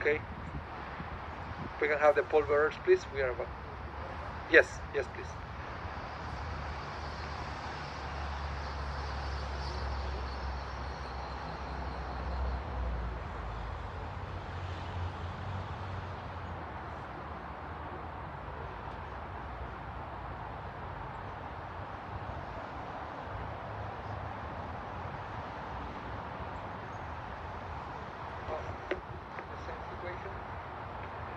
Okay. If we can have the pallbearers, please. We are about. Yes, yes, please. The same situation.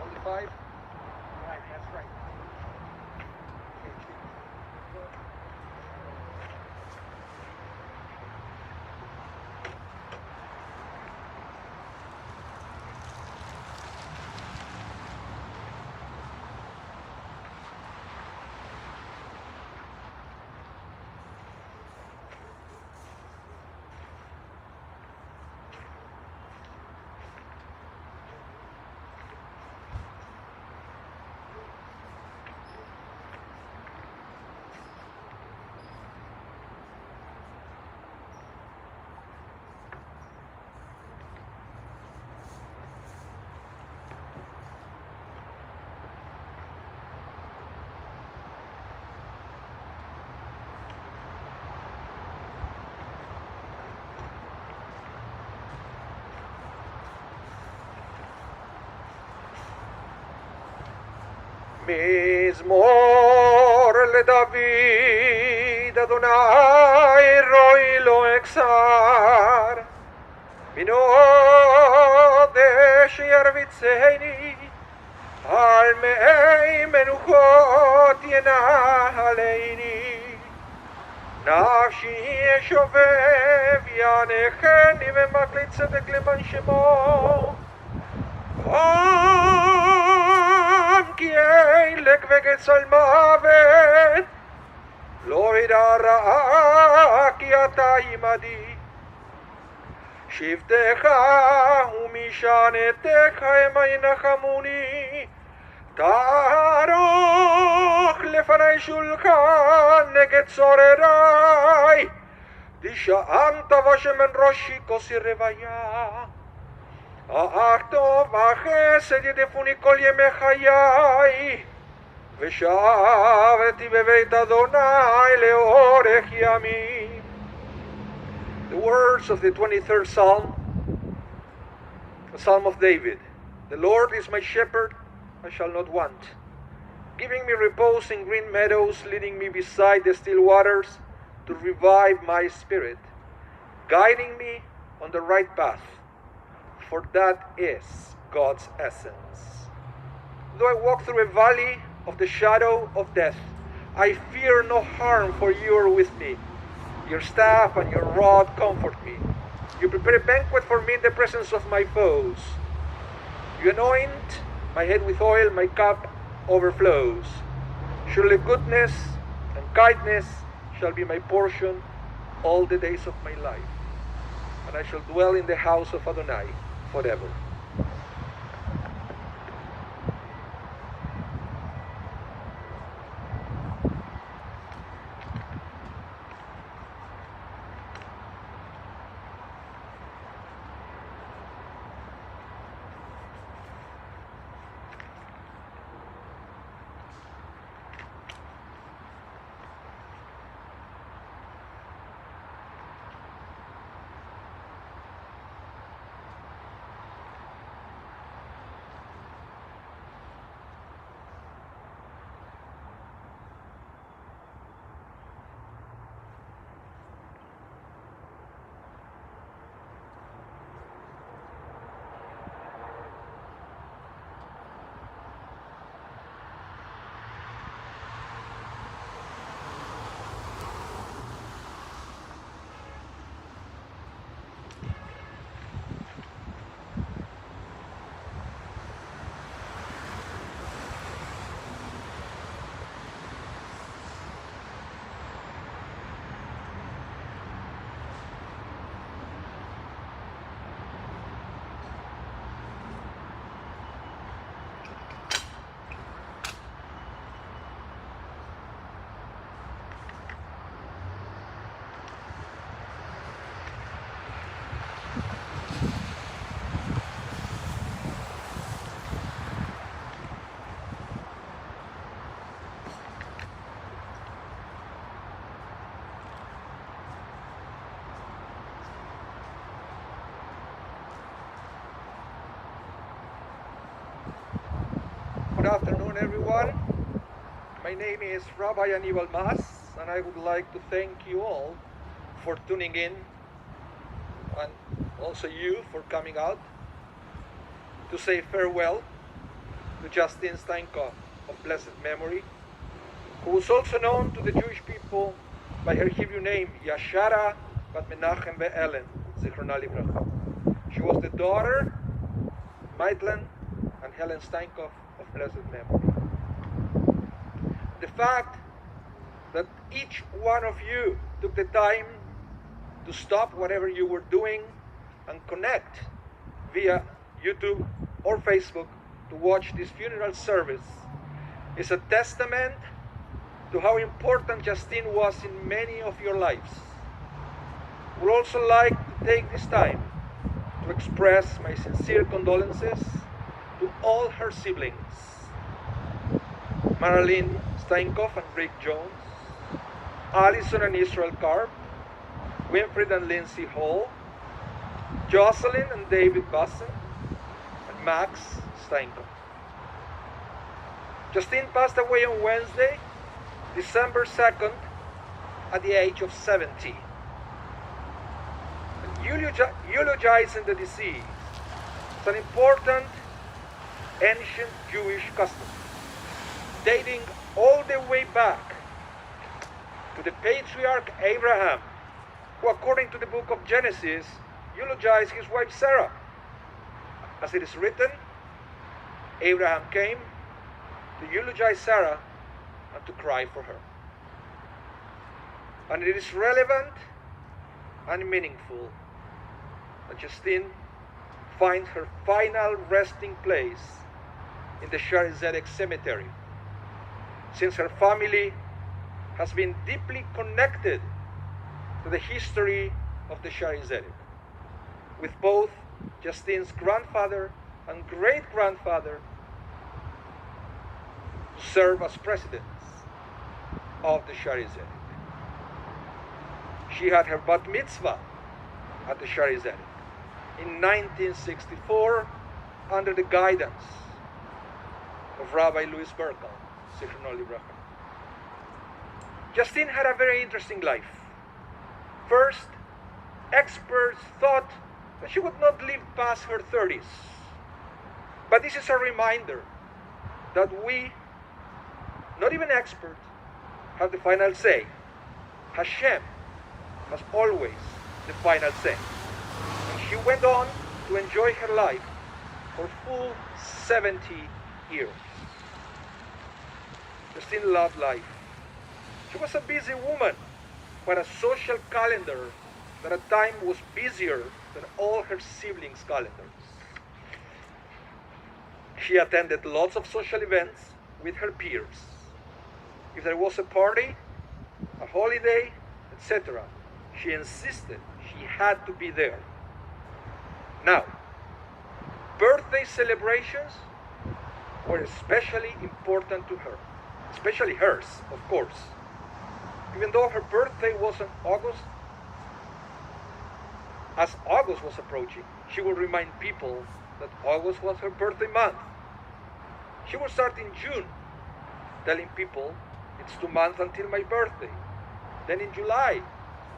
Only 5. Right, that's right. מזמור לדוד, אדוני רואי לו אכסר, מנודש ירביצני, על מי מנוחות ינהלני. נפשי שובב ינחני ומקלי צדק למען שמו. כי ילק וגצל מוות, לא ידע רעה כי אתה עמדי. שבטך ומשענתך המה ינחמוני, תערוך לפני שולחן נגד צורריי, דשאמת ושמן ראשי כוסי רוויה. אך טוב וחסד ידפוני כל ימי חיי, ושבתי בבית אדוני לאורך ימים. The words of the 23rd Psalm, a Psalm of David. The Lord is my shepherd, I shall not want, giving me repose in green meadows, leading me beside the still waters, to revive my spirit, guiding me on the right path, for that is God's essence. Though I walk through a valley of the shadow of death, I fear no harm, for you are with me. Your staff and your rod comfort me. You prepare a banquet for me in the presence of my foes. You anoint my head with oil, my cup overflows. Surely goodness and kindness shall be my portion all the days of my life, and I shall dwell in the house of Adonai forever. afternoon, everyone. My name is Rabbi Anibal Mas, and I would like to thank you all for tuning in, and also you for coming out to say farewell to Justine Steinkopf of blessed memory, who was also known to the Jewish people by her Hebrew name, Yashara Bat Menachem Be'elen, Zichrona Livracha. She was the daughter, Maitland and Helen Steinkopf of blessed memory. The fact that each one of you took the time to stop whatever you were doing and connect via YouTube or Facebook to watch this funeral service is a testament to how important Justine was in many of your lives. Would also like to take this time to express my sincere condolences to all her siblings, Marilyn Steinkopf and Rick Jones, Allison and Israel Karp, Winfred and Lindsay Hall, Jocelyn and David Basson, and Max Steinkopf. Justine passed away on Wednesday, December 2nd, at the age of 70. Eulogizing the deceased is an important ancient Jewish custom, dating all the way back to the patriarch Abraham, who, according to the book of Genesis, eulogized his wife Sarah. As it is written, Abraham came to eulogize Sarah and to cry for her. And it is relevant and meaningful that Justine find her final resting place in the Shari Zedek cemetery, since her family has been deeply connected to the history of the Shari Zedek, with both Justine's grandfather and great-grandfather who serve as presidents of the Shari Zedek. She had her bat mitzvah at the Shari Zedek in 1964 under the guidance of Rabbi Louis Berkel, Zichrona Livracha. Justine had a very interesting life. First, experts thought that she would not live past her 30s. But this is a reminder that we, not even experts, have the final say. Hashem has always the final say. And she went on to enjoy her life for full 70 years. Justine loved life. She was a busy woman, but a social calendar that at times was busier than all her siblings' calendars. She attended lots of social events with her peers. If there was a party, a holiday, etc., she insisted she had to be there. Now, birthday celebrations were especially important to her, especially hers, of course. Even though her birthday was in August, as August was approaching, she would remind people that August was her birthday month. She would start in June, telling people it's 2 months until my birthday. Then in July,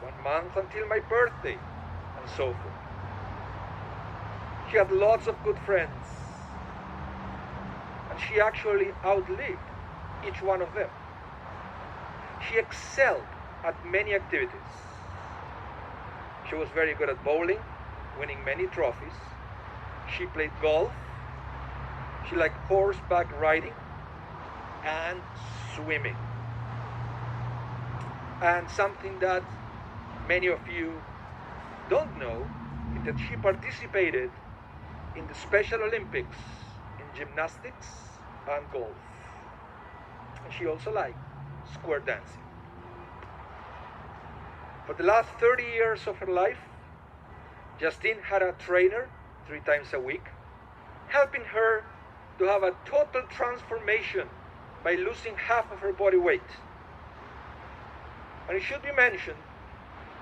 1 month until my birthday, and so forth. She had lots of good friends, and she actually outlived each one of them. She excelled at many activities. She was very good at bowling, winning many trophies. She played golf. She liked horseback riding and swimming. And something that many of you don't know is that she participated in the Special Olympics in gymnastics and golf. And she also liked square dancing. For the last 30 years of her life, Justine had a trainer 3 times a week, helping her to have a total transformation by losing half of her body weight. And it should be mentioned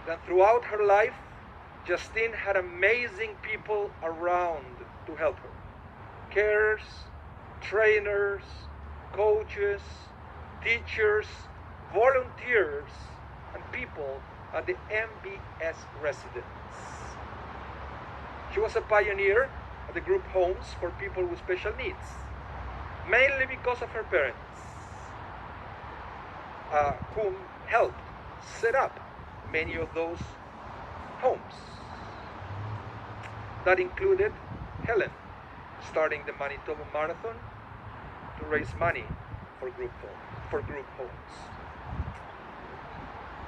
that throughout her life, Justine had amazing people around to help her. Carers, trainers, coaches, teachers, volunteers, and people at the MBS residence. She was a pioneer at the group homes for people with special needs, mainly because of her parents, whom helped set up many of those homes. That included Helen starting the Manitoba Marathon to raise money for group homes.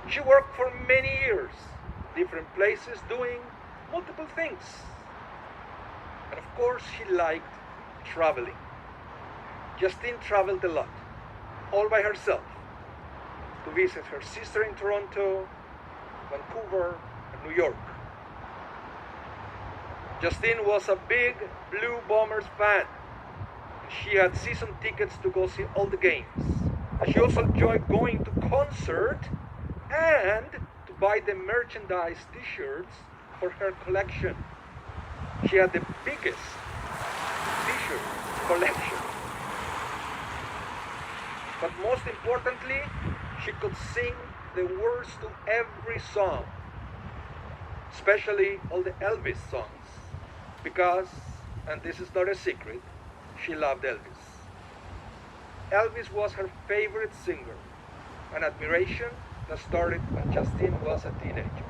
She worked for many years, different places, doing multiple things. And of course, she liked traveling. Justine traveled a lot, all by herself, to visit her sister in Toronto, Vancouver, and New York. Justine was a big Blue Bombers fan. She had season tickets to go see all the games. And she also enjoyed going to concerts and to buy the merchandise t-shirts for her collection. She had the biggest t-shirt collection. But most importantly, she could sing the words to every song, especially all the Elvis songs, because, and this is not a secret, she loved Elvis. Elvis was her favorite singer, an admiration that started when Justine was a teenager.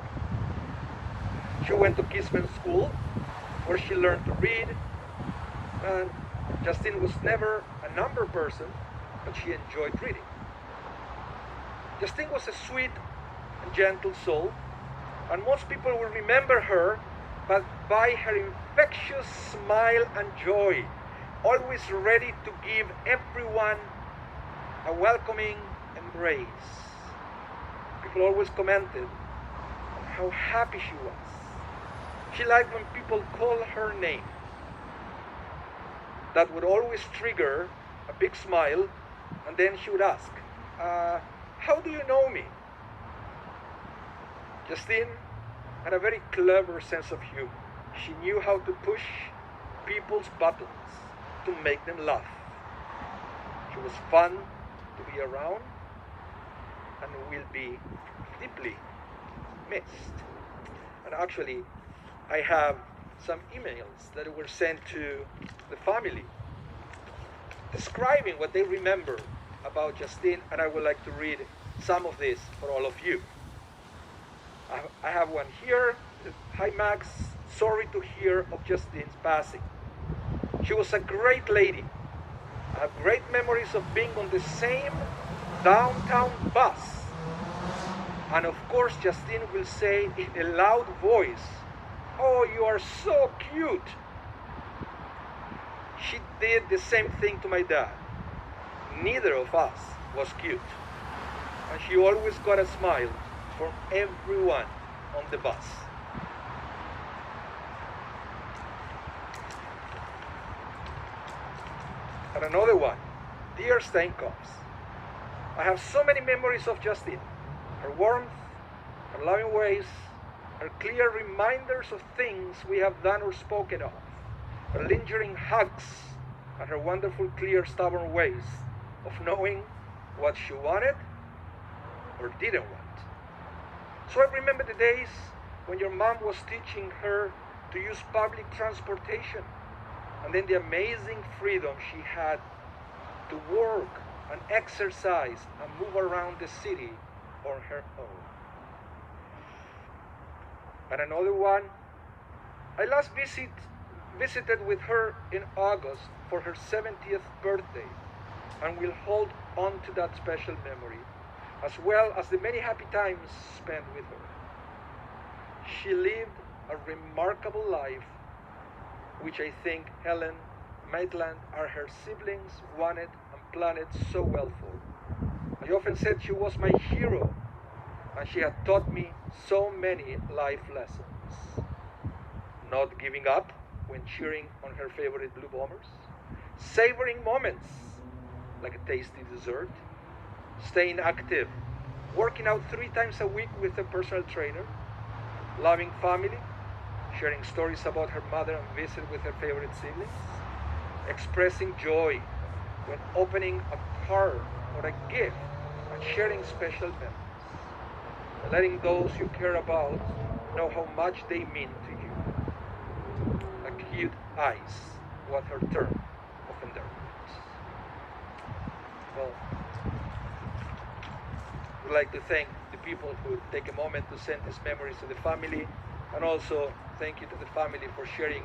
She went to Kisman School, where she learned to read, and Justine was never a number person, but she enjoyed reading. Justine was a sweet and gentle soul, and most people will remember her but by her infectious smile and joy, always ready to give everyone a welcoming embrace. People always commented on how happy she was. She liked when people called her name. That would always trigger a big smile, and then she would ask, how do you know me? Justine had a very clever sense of humor. She knew how to push people's buttons to make them laugh. She was fun to be around and will be deeply missed. And actually, I have some emails that were sent to the family describing what they remember about Justine, and I would like to read some of this for all of you. I have one here. Hi Max, sorry to hear of Justine's passing. She was a great lady. I have great memories of being on the same downtown bus. And of course Justine will say in a loud voice, "Oh, you are so cute." She did the same thing to my dad. Neither of us was cute. And she always got a smile from everyone on the bus. And another one, dear Steinkopf, I have so many memories of Justine. Her warmth, her loving ways, her clear reminders of things we have done or spoken of, her lingering hugs, and her wonderful, clear, stubborn ways of knowing what she wanted or didn't want. So I remember the days when your mom was teaching her to use public transportation, and then the amazing freedom she had to work and exercise and move around the city on her own. And another one, I last visited with her in August for her 70th birthday, and will hold on to that special memory, as well as the many happy times spent with her. She lived a remarkable life, which I think Helen, Maitland, and her siblings wanted and planned so well for. I often said she was my hero, and she had taught me so many life lessons. Not giving up when cheering on her favorite Blue Bombers, savoring moments like a tasty dessert, staying active, working out 3 times a week with a personal trainer, loving family, sharing stories about her mother and visit with her favorite siblings, expressing joy when opening a card or a gift and sharing special memories. Letting those you care about know how much they mean to you. Like cute eyes, what her term open their words. Well, we'd like to thank the people who take a moment to send these memories to the family, and also thank you to the family for sharing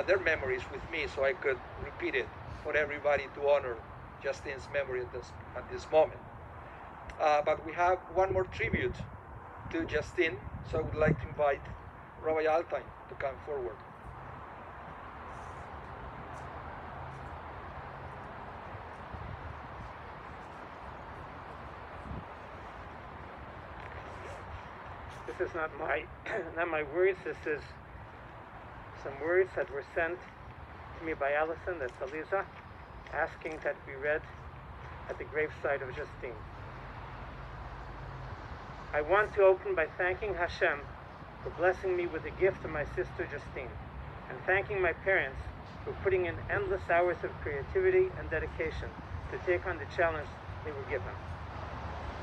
their memories with me so I could repeat it for everybody to honor Justine's memory at this moment. But we have one more tribute to Justine, so I would like to invite Rabbi Altain to come forward. This is not my words. This is some words that were sent to me by Allison, that's Aliza, asking that we read at the graveside of Justine. I want to open by thanking Hashem for blessing me with the gift of my sister Justine, and thanking my parents for putting in endless hours of creativity and dedication to take on the challenge they were given.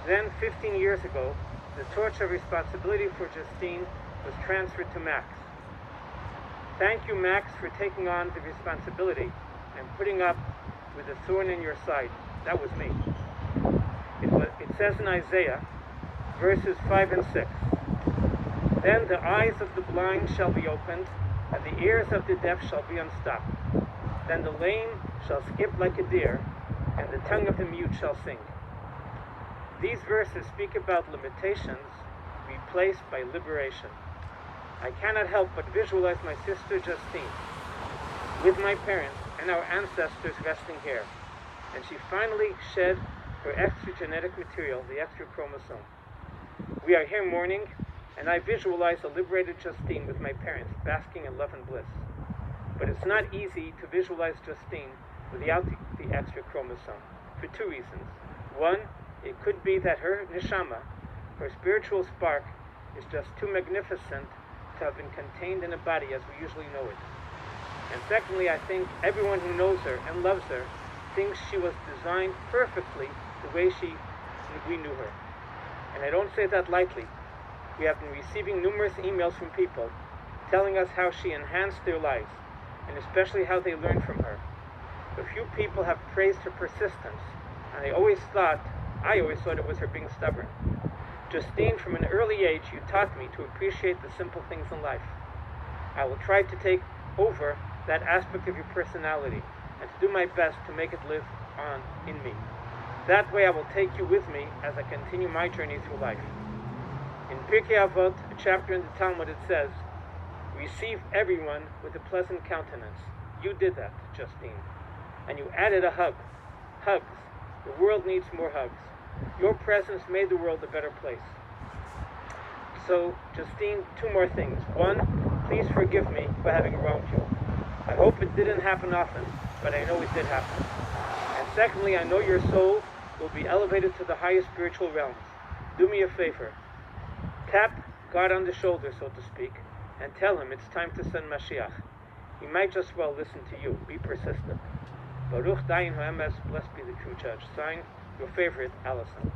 Then, 15 years ago, the torch of responsibility for Justine was transferred to Max. Thank you, Max, for taking on the responsibility and putting up with the thorn in your side. That was me. It says in Isaiah, verses 5 and 6, Then the eyes of the blind shall be opened, and the ears of the deaf shall be unstopped. Then the lame shall skip like a deer, and the tongue of the mute shall sing. These verses speak about limitations replaced by liberation. I cannot help but visualize my sister Justine with my parents and our ancestors resting here, and she finally shed her extra genetic material, the extra chromosome. We are here mourning, and I visualize a liberated Justine with my parents basking in love and bliss. But it's not easy to visualize Justine without the extra chromosome, for two reasons. One, it could be that her neshama, her spiritual spark, is just too magnificent to have been contained in a body as we usually know it. And secondly, I think everyone who knows her and loves her thinks she was designed perfectly the way we knew her. And I don't say that lightly. We have been receiving numerous emails from people telling us how she enhanced their lives, and especially how they learned from her. A few people have praised her persistence, and I always thought it was her being stubborn. Justine, from an early age, you taught me to appreciate the simple things in life. I will try to take over that aspect of your personality and to do my best to make it live on in me. That way I will take you with me as I continue my journey through life. In Pirkei Avot, a chapter in the Talmud, it says, Receive everyone with a pleasant countenance. You did that, Justine. And you added a hug. Hugs. The world needs more hugs. Your presence made the world a better place. So, Justine, two more things. One, please forgive me for having wronged you. I hope it didn't happen often, but I know it did happen. And secondly, I know your soul will be elevated to the highest spiritual realms. Do me a favor. Tap God on the shoulder, so to speak, and tell him it's time to send Mashiach. He might just well listen to you. Be persistent. Baruch Dayan HaEmes, blessed be the true judge. Signed, your favorite, Allison.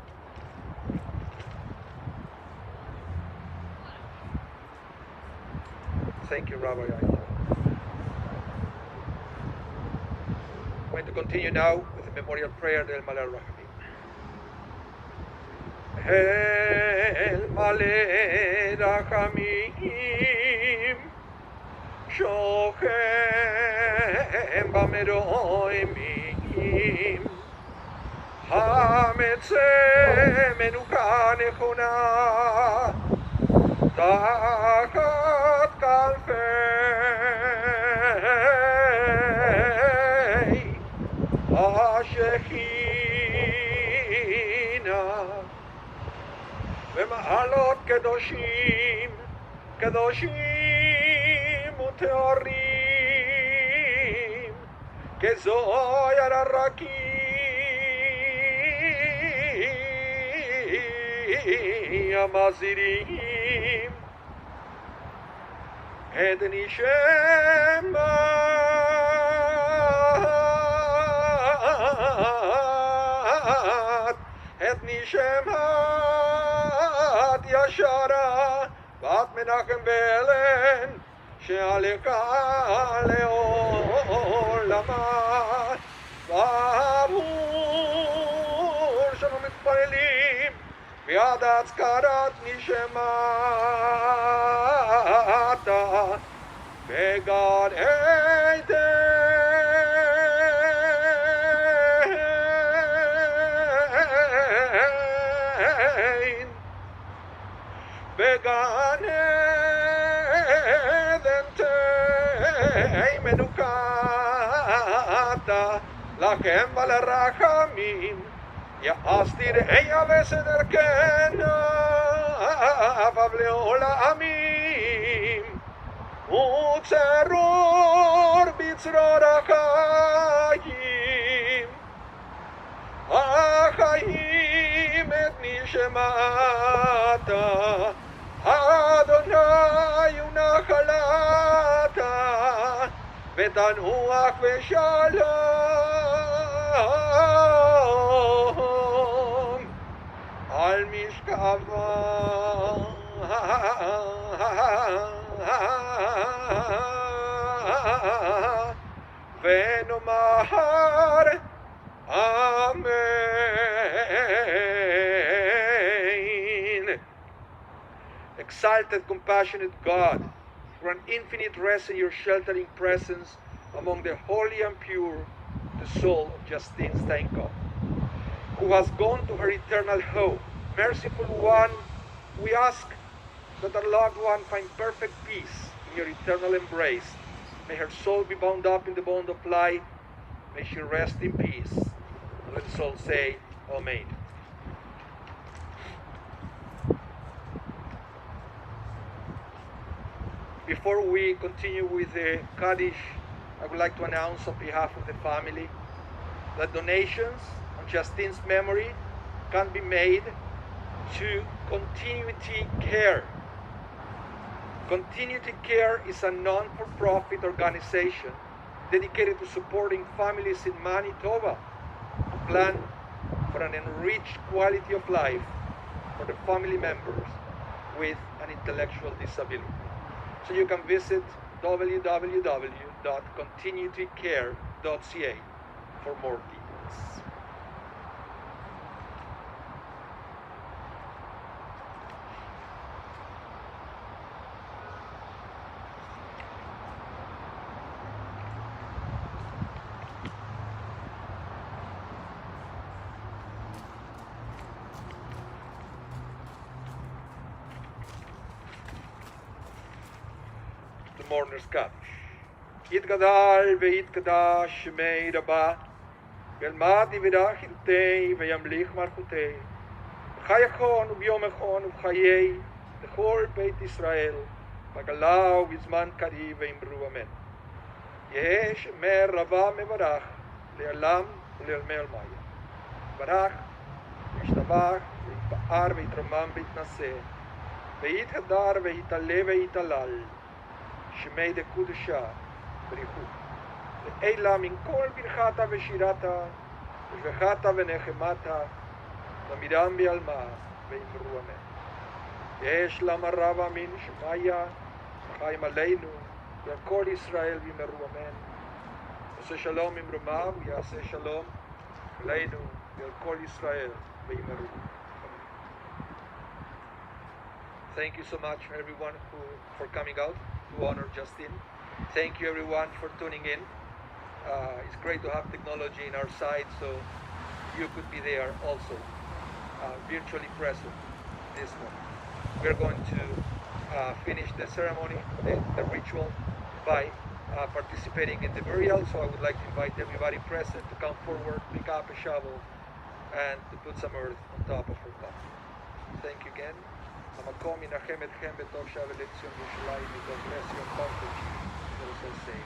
Thank you, Rabbi Eichel. I'm going to continue now with the memorial prayer del Malel Rachamim. El Malel Rachamim Shochem Bameroimim Hametze Menucha Nechona Tachat Kalfei Hashechina V'ma'alot Kedoshim Kedoshim Uteorim Kezoyar Arakim Amazirim Ednishema את נשמת ישרה בת מנחם בלן שעלכה לעולמה בעבור שאנו מתפללים ביד הצקרת נשמתה בגן עדן בגן עדן תהי מנוחתה לכם ולרחמים יעשתי ראיה וסדר כנפיו לעולמים וצרור בצרור החיים את נשמתה אדוני ונחלתה ותנוח ושלום על משכבה ונאמר אמן. Exalted, compassionate God, grant infinite rest in your sheltering presence among the holy and pure, the soul of Justine Steinkopf, who has gone to her eternal home. Merciful One, we ask that our loved one find perfect peace in your eternal embrace. May her soul be bound up in the bond of light. May she rest in peace. Let us all say, Amen. Before we continue with the Kaddish, I would like to announce on behalf of the family that donations on Justine's memory can be made to Continuity Care. Continuity Care is a non-for-profit organization dedicated to supporting families in Manitoba to plan for an enriched quality of life for the family members with an intellectual disability. So you can visit www.continuitycare.ca for more details. Mourner's Kaddish. Yitgadal ve'yitgadash shemei Rabbah ve'almad yivirach iltei ve'yamlich malchutei v'chayachon u'b'yom echon u'b'chayei l'chol Beit Yisrael b'gala u'b'zman kariv ve'imru amen. Yeheh shemer Rabbah mevarach le'alam u'le'almei almaya barach v'yishtabach ve'yitpa'ar ve'yitromam ve'yitnaseh ve'yithadar ve'yitaleh ve'yitalal שמי דקודשה בריחו ואלה מן כל ברכתה ושירתה ושבחתה ונחמתה ומידם בעלמה ואמרו אמן. יש למה רב אמין שמיה חיים עלינו ועל כל ישראל ואמרו אמן. עושה שלום עם רומיו ויעשה שלום עלינו ועל כל ישראל ואמרו אמן. Thank you so much everyone for coming out to honor Justine. Thank you everyone for tuning in. It's great to have technology in our side, so you could be there also, virtually present this moment. We're going to finish the ceremony, the ritual, by participating in the burial. So I would like to invite everybody present to come forward, pick up a shovel, and to put some earth on top of her coffin. Thank you again. המקום ינחם אתכם בתוך שעה ולציון ירושלים, מתוך רס יום חופש, let us all say